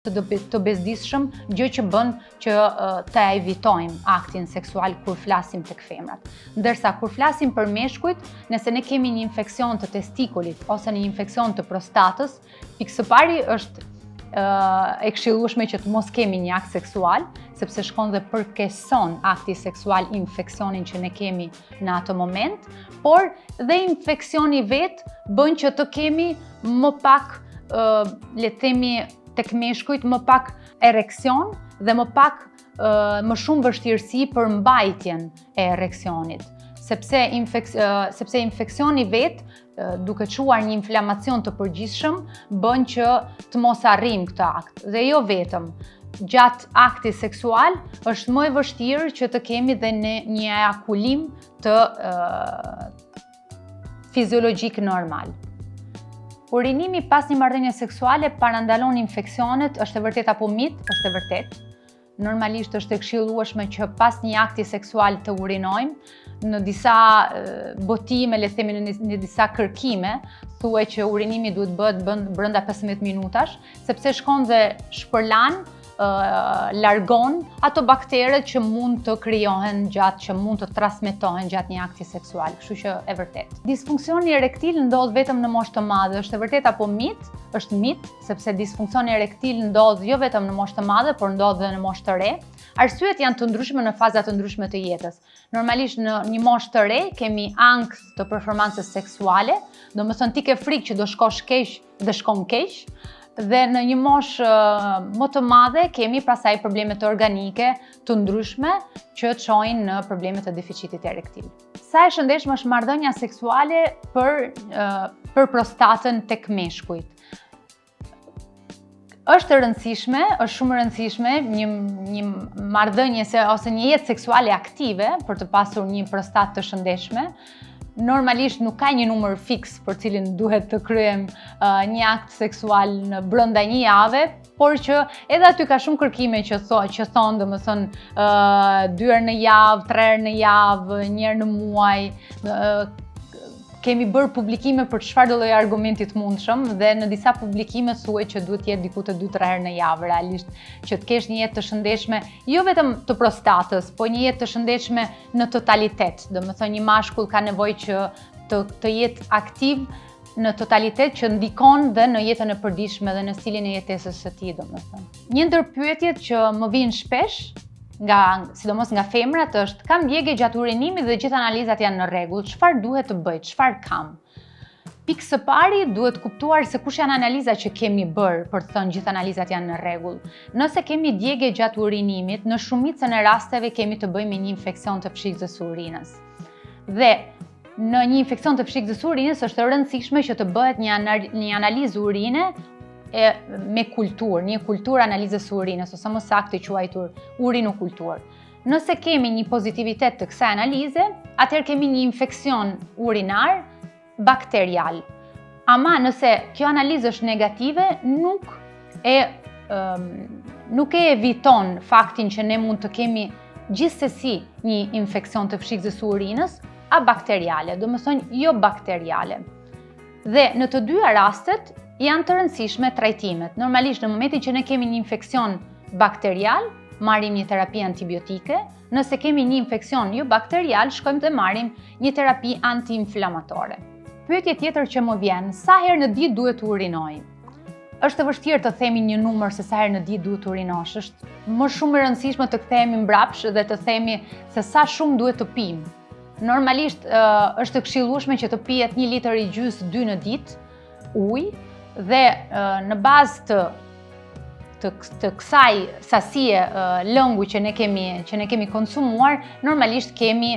të bezdisshëm, gjë që bën që të evitojmë aktin seksual kur flasim tek femrat. Ndërsa kur flasim për meshkujt, nëse ne kemi një infeksion të testikulit ose një infeksion të prostatës, pikë së pari është e këshillueshme që të mos kemi një akt seksual, sepse shkon dhe përkeson akti seksual infeksionin që ne kemi në atë moment, por dhe infeksioni vet bën që të kemi më pak, le të themi, tek meshkujt më pak ereksion dhe më shumë vështirësi për mbajtjen e ereksionit. Sepse infeksioni vet, duke quar një inflamacion të përgjithshëm, bën që të mos arrijmë këtë akt. Dhe jo vetëm, gjatë aktit seksual është më e vështirë që të kemi dhe një ejakulim të fiziologjik normal. Urinimi pas një marrëdhënie seksuale parandalon infeksionet, është e vërtet apo mit? Është e vërtet. Normalisht është e këshillueshme që pas një akti seksual të urinojmë. Në disa botime, le të themi në disa kërkime, thuhet që urinimi duhet bëhet brenda 15 minutash, sepse shkon dhe shpërlan, largon ato bakteret që mund të krijohen që mund të transmetohen gjatë një akti seksual, kështu që e vërtet. Disfunksioni erektil ndodh vetëm në moshë të madhe, është e vërtet apo mit? Është mit, sepse disfunksioni erektil ndodh jo vetëm në moshë të madhe, por ndodh edhe në moshë të re. Arsyet janë të ndryshme në faza të ndryshme të jetës. Normalisht në një moshë të re kemi ankth të performancës seksuale, domethënë ti ke frikë që do shkosh keq dhe shkon keq. Dhe në një moshë më të madhe kemi pastaj problemet organike të ndryshme që çojnë në problemet e deficitit erektil. Sa e shëndetshme është marrëdhënia seksuale për prostatën tek meshkujt? Është e rëndësishme, është shumë e rëndësishme një marrëdhënie ose një jetë seksuale aktive për të pasur një prostatë të shëndetshme. Normalisht nuk ka një numër fiks për cilin duhet të kryejmë një akt seksual në brenda një jave, por që edhe aty ka shumë kërkime që thonë, domethënë 2 herë në javë, 3 herë në javë, 1 herë në muaj. Kemi bërë publikime për çfarëdo lloj argumenti të mundshëm dhe në disa publikime thuhet që duhet jetë diku te 2-3 herë në javë realisht, që të kesh një jetë të shëndetshme, jo vetëm të prostatës, po një jetë të shëndetshme në totalitet. Domethënë një mashkull ka nevojë që të jetë aktiv në totalitet, që ndikon dhe në jetën e përditshme dhe në stilin e jetesës së tij, domethënë. Një ndër pyetjet që më vijnë shpesh sidomos nga femrat është: kam djegje gjatë urinimit dhe gjithë analizat janë në rregull, çfarë duhet të bëj, çfarë kam? Pikë së pari duhet kuptuar se kush janë analizat që kemi bërë për të thënë gjithë analizat janë në rregull. Nëse kemi djegje gjatë urinimit, në shumicën e rasteve kemi të bëjmë me një infeksion të pshikës së urinës. Dhe në një infeksion të pshikës së urinës është e rëndësishme që të bëhet një analizë urine me kulturë, një kulturë analizës së urinës, ose më saktë quajtur urinokulturë. Nëse kemi një pozitivitet të kësaj analize, atëherë kemi një infeksion urinar bakterial. Ama nëse kjo analizë është negative, nuk e eviton faktin që ne mund të kemi gjithsesi një infeksion të pshikës së urinës abakteriale, domethënë jo bakteriale. Dhe në të dyja rastet janë të rëndësishme trajtimet. Normalisht në momentin që ne kemi një infeksion bakterial, marrim një terapi antibiotike. Nëse kemi një infeksion jo bakterial, shkojmë dhe marrim një terapi antiinflamatore. Pyetje tjetër që më vjen: sa herë në ditë duhet të urinoj? Është e vështirë të themi një numër se sa herë në ditë duhet të urinosh. Është më shumë e rëndësishme të kthehemi mbrapsht dhe të themi se sa shumë duhet të pim. Normalisht është e këshillueshme që të pihet 1,5 litër 2 në ditë ujë, dhe në bazë të kësaj sasie lëngu që ne kemi konsumuar, normalisht kemi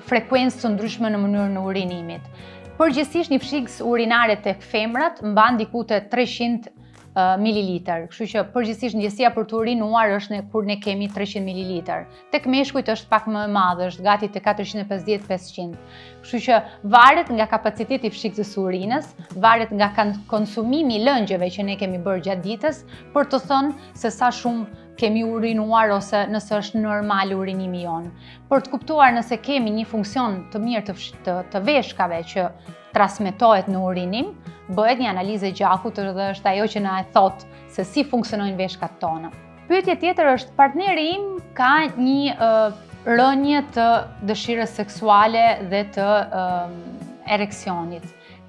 frekuencë të ndryshme në mënyrën e urinimit. Përgjithsisht një pshikës urinare tek femrat mban diku te 300 mililitër, kështu që përgjithsisht ndjesia për të urinuar është kur ne kemi 300 mililitër. Tek meshkujt është pak më e madhe, është gati te 450-500. Kështu që varet nga kapaciteti i pshikës së urinës, varet nga konsumimi i lëngjeve që ne kemi bërë gjatë ditës, për të thënë se sa shumë kemi urinuar ose nëse është normal urinimi jonë. Për të kuptuar nëse kemi një funksion të mirë të veshkave që transmetohet në urinim, bëhet një analizë e gjakut dhe është ajo që na e thot se si funksionojnë veshkat tona. Pyetje tjetër është, partneri im ka një rënje të dëshirës seksuale dhe të ereksionit.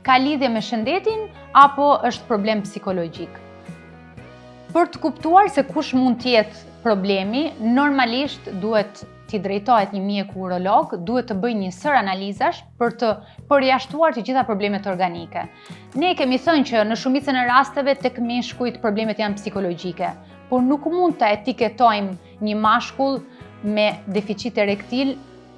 Ka lidhje me shëndetin apo është problem psikologjik? Për të kuptuar se kush mund të jetë problemi, normalisht duhet t'i drejtohet një mjeku urolog, duhet të bëj një sër analizash për të përjashtuar të gjitha problemet organike. Ne kemi thënë që në shumicën e rasteve tek meshkujt problemet janë psikologjike, por nuk mund të etiketojmë një mashkull me deficit erektil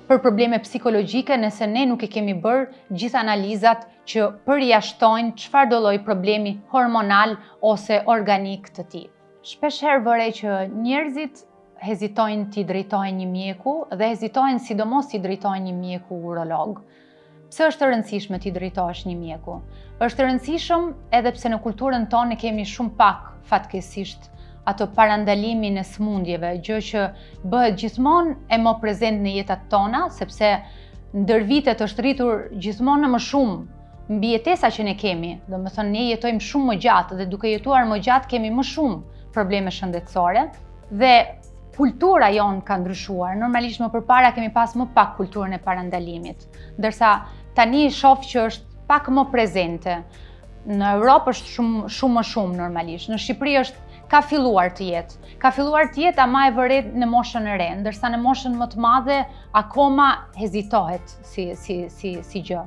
për probleme psikologjike nëse ne nuk e kemi bërë gjitha analizat që përjashtojnë çfarë do lloj problemi hormonal ose organik të tij. Shpeshherë vërej që njerëzit hezitojnë t'i drejtojnë një mjeku dhe hezitojnë sidomos t'i drejtojnë një mjeku urolog. Pse është e rëndësishme t'i drejtohesh një mjeku? Është e rëndësishëm edhe pse në kulturën tonë kemi shumë pak fatkeqësisht ato parandalimin e smundjeve, gjë që bëhet gjithmonë e më prezent në jetat tona, sepse ndër vitet është rritur gjithmonë më shumë mbi jetesa që ne kemi. Domethënë ne jetojmë shumë më gjatë dhe duke jetuar më gjatë kemi më shumë probleme shëndetësore dhe kultura jonë ka ndryshuar. Normalisht më përpara kemi pas më pak kulturën e parandalimit, ndërsa tani shoh që është pak më prezente. Në Europë është shumë më shumë normalisht. Në Shqipëri ka filluar të jetë. Ka filluar të jetë ama e vëret në moshën e re, ndërsa në moshën më të madhe akoma hezitohet si gjë.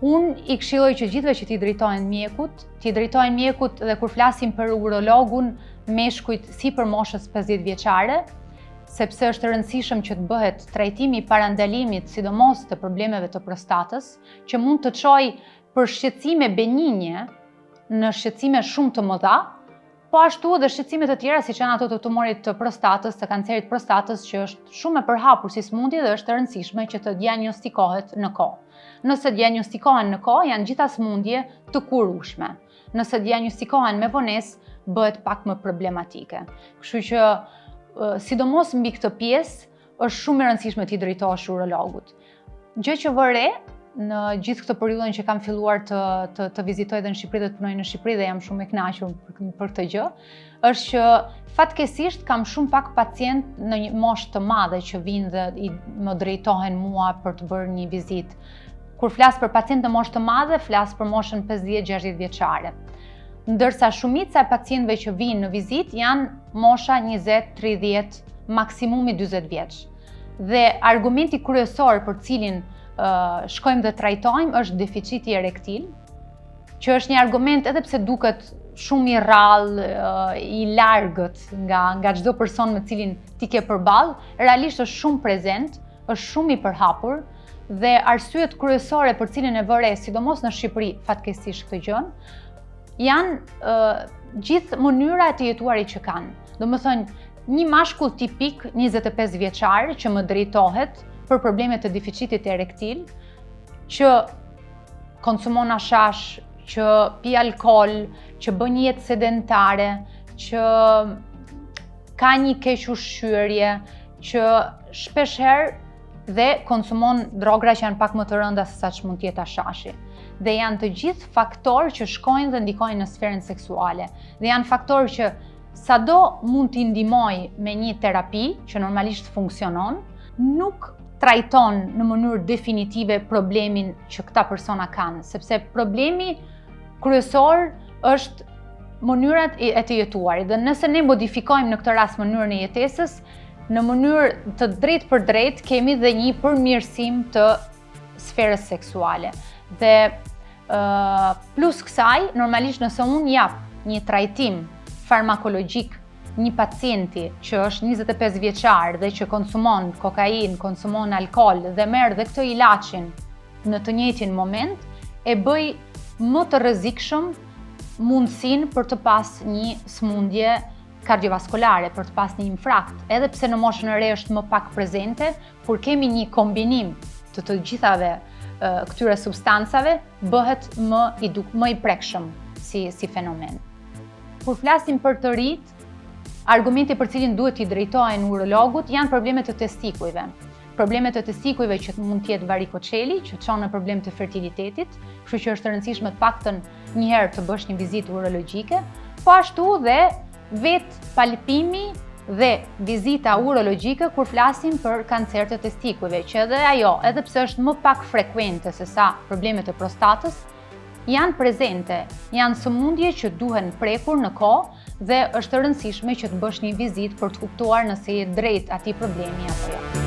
Unë i këshilloj që gjithëve që t'i drejtojnë mjekut dhe kur flasim për urologun meshkujt si për moshës 50 vjeçare, sepse është e rëndësishëm që të bëhet trajtimi i parandalimit, sidomos të problemeve të prostatës, që mund të çojë për shqetësime benigne në shqetësime shumë të mëdha, po ashtu edhe shqetësime të tjera siç janë ato të tumorit të prostatës, të kancerit prostatës, që është shumë e përhapur si smundje dhe është e rëndësishme që të diagnostikohet në kohë. Nëse diagnostikohen në kohë, janë gjitha smundje të kurueshme. Nëse diagnostikohen me vonesë, bëhet pak më problematike. Kështu që sidomos mbi këtë pjesë është shumë e rëndësishme t'i drejtohesh urologut. Gjë që vë re në gjithë këtë periudhën që kam filluar të vizitoj dhe në Shqipëri dhe të punoj në Shqipëri dhe jam shumë e kënaqur për këtë gjë, është që fatkeqësisht kam shumë pak pacient në një moshë të madhe që vinë dhe më drejtohen mua për të bërë një vizitë. Kur flas për pacient në moshë të madhe, flas për moshën 50-60 vjeçare. Ndërsa shumica e pacientëve që vinë në vizitë janë mosha 20, 30, maksimumi 40 vjeç. Dhe argumenti kryesor për cilin shkojmë dhe trajtojmë është deficiti erektil, që është një argument edhe pse duket shumë i rrallë, i largët nga çdo person me cilin ti ke përballë, realisht është shumë prezent, është shumë i përhapur dhe arsyet kryesore për cilin e vëre, sidomos në Shqipëri, fatkeqësisht këtë gjën, janë gjithë mënyra e të jetuarit që kanë. Domethënë, një mashkull tipik 25 vjeçar që më drejtohet për probleme të deficitit erektil, që konsumon hashash, që pi alkool, që bën një jetë sedentare, që ka një keq ushqyerje, që shpeshherë dhe konsumon drogra që janë pak më të rënda se sa që mund të jetë hashashi. Dhe janë të gjithë faktorë që shkojnë dhe ndikojnë në sferën seksuale. Dhe janë faktorë që sado mund t'i ndihmoj me një terapi që normalisht funksionon, nuk trajton në mënyrë definitive problemin që këta persona kanë, sepse problemi kryesor është mënyrat e të jetuarit. Dhe nëse ne modifikojmë në këtë rast mënyrën e jetesës, në mënyrë të drejtë për drejtë kemi dhe një përmirësim të sferës seksuale. Dhe plus kësaj, normalisht nëse unë jap një trajtim farmakologjik një pacienti që është 25 vjeçar dhe që konsumon kokain, konsumon alkool dhe merr dhe këtë ilaçin në të njëjtin moment, e bëj më të rrezikshëm mundësinë për të pas një smundje kardiovaskulare, për të pas një infarkt, edhe pse në moshën e re është më pak prezente, por kemi një kombinim të gjithave këtyre substancave, bëhet më i prekshëm si fenomen. Kur flasim për të rit, Argumenti për cilin duhet t'i drejtohen urologut janë problemet të testikujve. Problemet të testikujve që mund t'jetë varikoceli, që çon në problem të fertilitetit, kështu që është e rëndësishme të paktën një herë të bësh një vizitë urologjike, po ashtu dhe vetë palpimi dhe vizita urologjike kur flasim për kancer të testikujve, që edhe ajo, edhe pse është më pak frekuente se sa problemet e prostatës, janë prezente, janë sëmundje që duhen prekur në kohë dhe është e rëndësishme që të bësh një vizitë për të kuptuar nëse je drejt atij problemi apo jo.